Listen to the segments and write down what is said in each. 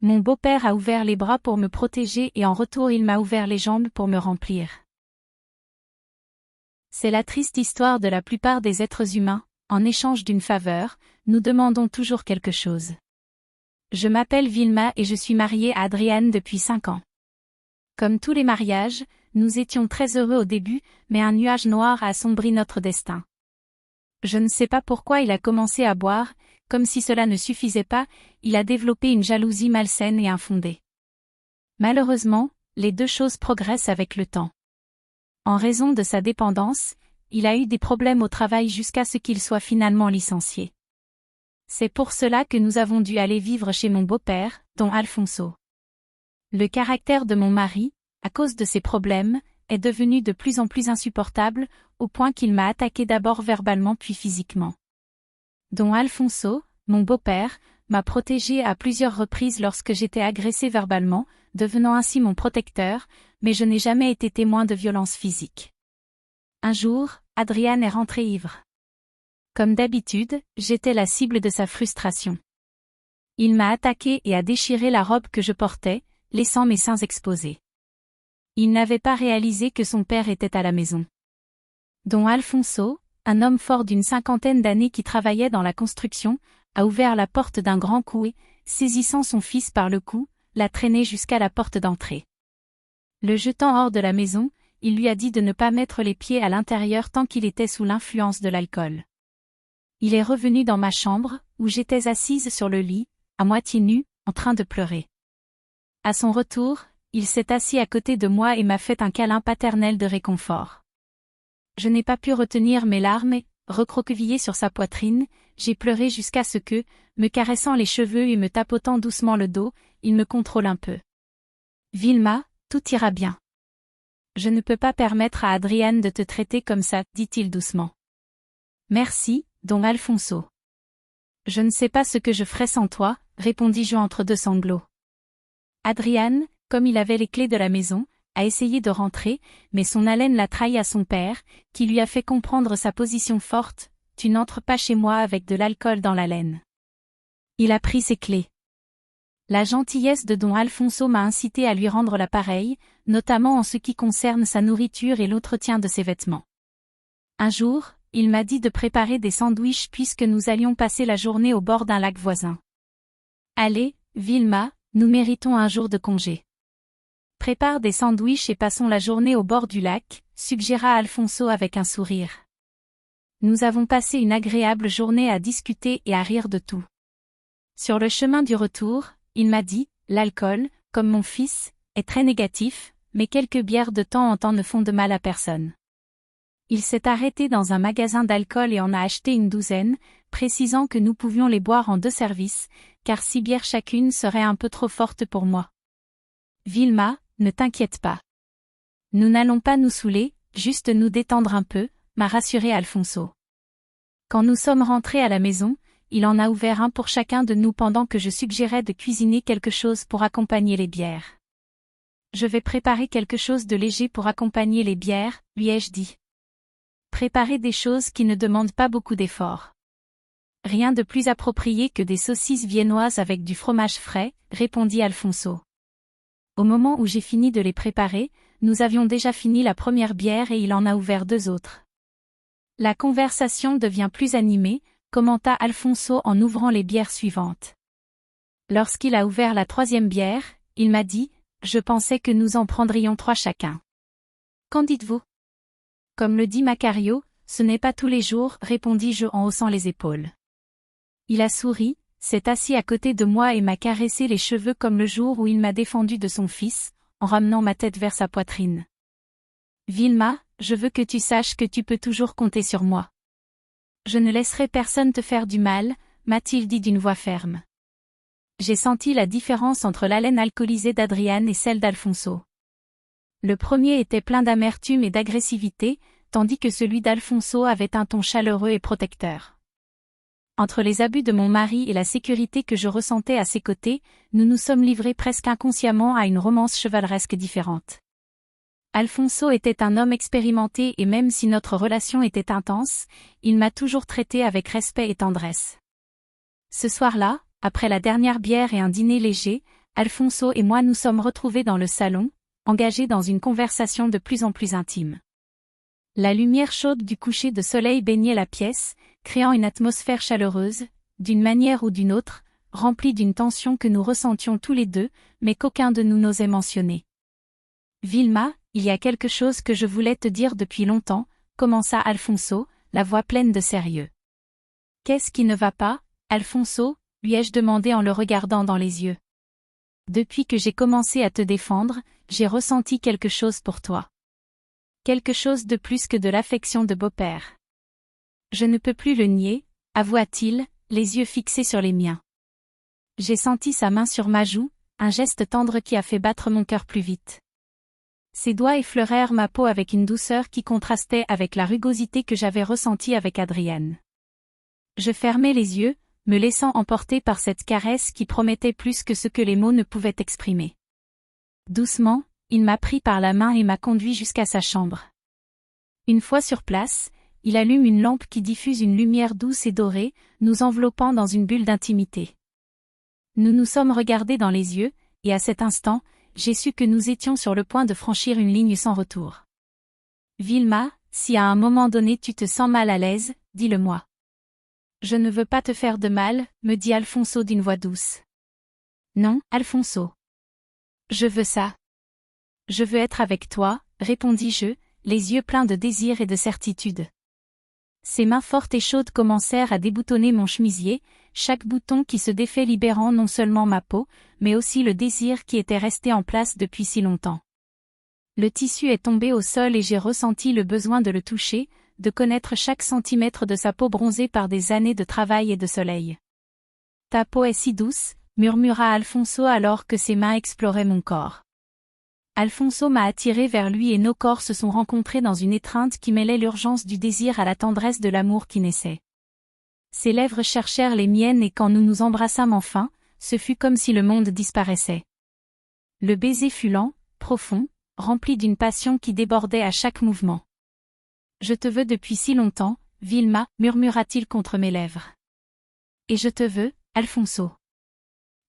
Mon beau-père a ouvert les bras pour me protéger et en retour il m'a ouvert les jambes pour me remplir. C'est la triste histoire de la plupart des êtres humains, en échange d'une faveur, nous demandons toujours quelque chose. Je m'appelle Vilma et je suis mariée à Adrian depuis 5 ans. Comme tous les mariages, nous étions très heureux au début, mais un nuage noir a assombri notre destin. Je ne sais pas pourquoi il a commencé à boire, comme si cela ne suffisait pas, il a développé une jalousie malsaine et infondée. Malheureusement, les deux choses progressent avec le temps. En raison de sa dépendance, il a eu des problèmes au travail jusqu'à ce qu'il soit finalement licencié. C'est pour cela que nous avons dû aller vivre chez mon beau-père, don Alfonso. Le caractère de mon mari, à cause de ses problèmes, est devenu de plus en plus insupportable, au point qu'il m'a attaqué d'abord verbalement puis physiquement. Don Alfonso, mon beau-père, m'a protégé à plusieurs reprises lorsque j'étais agressé verbalement, devenant ainsi mon protecteur, mais je n'ai jamais été témoin de violence physique. Un jour, Adrian est rentré ivre. Comme d'habitude, j'étais la cible de sa frustration. Il m'a attaqué et a déchiré la robe que je portais, laissant mes seins exposés. Il n'avait pas réalisé que son père était à la maison. Don Alfonso, un homme fort d'une 50aine d'années qui travaillait dans la construction, a ouvert la porte d'un grand coup et, saisissant son fils par le cou, l'a traîné jusqu'à la porte d'entrée. Le jetant hors de la maison, il lui a dit de ne pas mettre les pieds à l'intérieur tant qu'il était sous l'influence de l'alcool. Il est revenu dans ma chambre, où j'étais assise sur le lit, à moitié nue, en train de pleurer. À son retour, il s'est assis à côté de moi et m'a fait un câlin paternel de réconfort. Je n'ai pas pu retenir mes larmes et, recroquevillée sur sa poitrine, j'ai pleuré jusqu'à ce que, me caressant les cheveux et me tapotant doucement le dos, il me contrôle un peu. Vilma, tout ira bien. Je ne peux pas permettre à Adrian de te traiter comme ça, dit-il doucement. Merci, don Alfonso. Je ne sais pas ce que je ferais sans toi, répondis-je entre deux sanglots. Adrian, comme il avait les clés de la maison, a essayé de rentrer, mais son haleine l'a trahi à son père, qui lui a fait comprendre sa position forte, « Tu n'entres pas chez moi avec de l'alcool dans l'haleine. » Il a pris ses clés. La gentillesse de don Alfonso m'a incité à lui rendre l'appareil, notamment en ce qui concerne sa nourriture et l'entretien de ses vêtements. Un jour, il m'a dit de préparer des sandwichs puisque nous allions passer la journée au bord d'un lac voisin. Allez, Vilma, nous méritons un jour de congé. Prépare des sandwichs et passons la journée au bord du lac, suggéra Alfonso avec un sourire. Nous avons passé une agréable journée à discuter et à rire de tout. Sur le chemin du retour, il m'a dit, l'alcool, comme mon fils, est très négatif, mais quelques bières de temps en temps ne font de mal à personne. Il s'est arrêté dans un magasin d'alcool et en a acheté une douzaine, précisant que nous pouvions les boire en 2 services, car 6 bières chacune seraient un peu trop fortes pour moi. Vilma, ne t'inquiète pas. Nous n'allons pas nous saouler, juste nous détendre un peu, m'a rassuré Alfonso. Quand nous sommes rentrés à la maison, il en a ouvert un pour chacun de nous pendant que je suggérais de cuisiner quelque chose pour accompagner les bières. Je vais préparer quelque chose de léger pour accompagner les bières, lui ai-je dit. Préparer des choses qui ne demandent pas beaucoup d'efforts. Rien de plus approprié que des saucisses viennoises avec du fromage frais, répondit Alfonso. Au moment où j'ai fini de les préparer, nous avions déjà fini la première bière et il en a ouvert 2 autres. La conversation devient plus animée, commenta Alfonso en ouvrant les bières suivantes. Lorsqu'il a ouvert la 3e bière, il m'a dit, « Je pensais que nous en prendrions 3 chacun. » Qu'en dites-vous? Comme le dit Macario, ce n'est pas tous les jours, répondis-je en haussant les épaules. Il a souri, s'est assis à côté de moi et m'a caressé les cheveux comme le jour où il m'a défendu de son fils, en ramenant ma tête vers sa poitrine. Vilma, je veux que tu saches que tu peux toujours compter sur moi. Je ne laisserai personne te faire du mal, m'a-t-il dit d'une voix ferme. J'ai senti la différence entre l'haleine alcoolisée d'Adrian et celle d'Alfonso. Le premier était plein d'amertume et d'agressivité, tandis que celui d'Alfonso avait un ton chaleureux et protecteur. Entre les abus de mon mari et la sécurité que je ressentais à ses côtés, nous nous sommes livrés presque inconsciemment à une romance chevaleresque différente. Alfonso était un homme expérimenté et même si notre relation était intense, il m'a toujours traité avec respect et tendresse. Ce soir-là, après la dernière bière et un dîner léger, Alfonso et moi nous sommes retrouvés dans le salon, engagés dans une conversation de plus en plus intime. La lumière chaude du coucher de soleil baignait la pièce, créant une atmosphère chaleureuse, d'une manière ou d'une autre, remplie d'une tension que nous ressentions tous les deux, mais qu'aucun de nous n'osait mentionner. Vilma, il y a quelque chose que je voulais te dire depuis longtemps, commença Alfonso, la voix pleine de sérieux. Qu'est-ce qui ne va pas, Alfonso, lui ai-je demandé en le regardant dans les yeux. Depuis que j'ai commencé à te défendre, j'ai ressenti quelque chose pour toi. Quelque chose de plus que de l'affection de beau-père. Je ne peux plus le nier, avoua-t-il, les yeux fixés sur les miens. J'ai senti sa main sur ma joue, un geste tendre qui a fait battre mon cœur plus vite. Ses doigts effleurèrent ma peau avec une douceur qui contrastait avec la rugosité que j'avais ressentie avec Adriane. Je fermai les yeux, me laissant emporter par cette caresse qui promettait plus que ce que les mots ne pouvaient exprimer. Doucement, il m'a pris par la main et m'a conduit jusqu'à sa chambre. Une fois sur place, il allume une lampe qui diffuse une lumière douce et dorée, nous enveloppant dans une bulle d'intimité. Nous nous sommes regardés dans les yeux, et à cet instant, j'ai su que nous étions sur le point de franchir une ligne sans retour. Vilma, si à un moment donné tu te sens mal à l'aise, dis-le-moi. Je ne veux pas te faire de mal, me dit Alfonso d'une voix douce. Non, Alfonso. Je veux ça. Je veux être avec toi, répondis-je, les yeux pleins de désir et de certitude. Ses mains fortes et chaudes commencèrent à déboutonner mon chemisier, chaque bouton qui se défait libérant non seulement ma peau, mais aussi le désir qui était resté en place depuis si longtemps. Le tissu est tombé au sol et j'ai ressenti le besoin de le toucher, de connaître chaque centimètre de sa peau bronzée par des années de travail et de soleil. Ta peau est si douce, murmura Alfonso alors que ses mains exploraient mon corps. Alfonso m'a attiré vers lui et nos corps se sont rencontrés dans une étreinte qui mêlait l'urgence du désir à la tendresse de l'amour qui naissait. Ses lèvres cherchèrent les miennes et quand nous nous embrassâmes enfin, ce fut comme si le monde disparaissait. Le baiser fut lent, profond, rempli d'une passion qui débordait à chaque mouvement. Je te veux depuis si longtemps, Vilma, murmura-t-il contre mes lèvres. Et je te veux, Alfonso.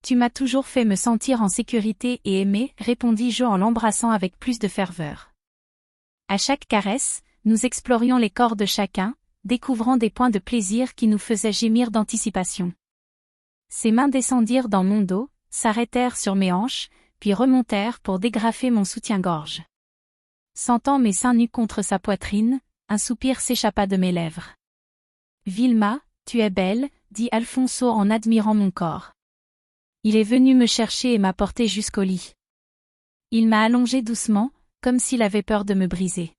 Tu m'as toujours fait me sentir en sécurité et aimé, répondis-je en l'embrassant avec plus de ferveur. À chaque caresse, nous explorions les corps de chacun, découvrant des points de plaisir qui nous faisaient gémir d'anticipation. Ses mains descendirent dans mon dos, s'arrêtèrent sur mes hanches, puis remontèrent pour dégrafer mon soutien-gorge. Sentant mes seins nus contre sa poitrine, un soupir s'échappa de mes lèvres. Vilma, tu es belle, dit Alfonso en admirant mon corps. Il est venu me chercher et m'a porté jusqu'au lit. Il m'a allongé doucement, comme s'il avait peur de me briser.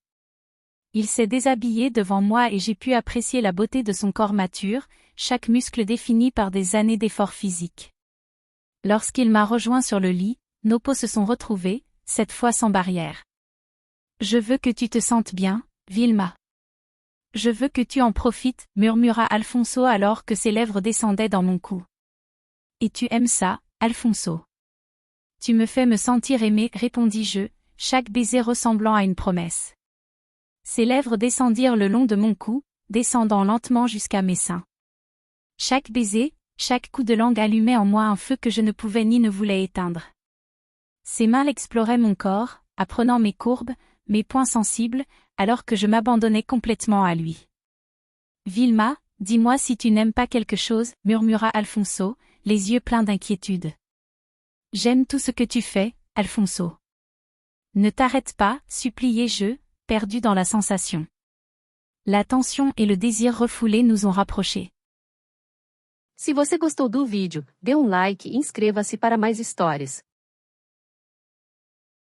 Il s'est déshabillé devant moi et j'ai pu apprécier la beauté de son corps mature, chaque muscle défini par des années d'efforts physiques. Lorsqu'il m'a rejoint sur le lit, nos peaux se sont retrouvées, cette fois sans barrière. Je veux que tu te sentes bien, Vilma. Je veux que tu en profites, murmura Alfonso alors que ses lèvres descendaient dans mon cou. Et tu aimes ça, Alfonso. Tu me fais me sentir aimé, répondis-je, chaque baiser ressemblant à une promesse. Ses lèvres descendirent le long de mon cou, descendant lentement jusqu'à mes seins. Chaque baiser, chaque coup de langue allumait en moi un feu que je ne pouvais ni ne voulais éteindre. Ses mains exploraient mon corps, apprenant mes courbes, mes points sensibles, alors que je m'abandonnais complètement à lui. Vilma, dis-moi si tu n'aimes pas quelque chose, murmura Alfonso, les yeux pleins d'inquiétude. J'aime tout ce que tu fais, Alfonso. Ne t'arrête pas, suppliai-je, perdu dans la sensation. La tension et le désir refoulé nous ont rapprochés. Se você gostou do vídeo, dê like e inscreva-se para mais histórias.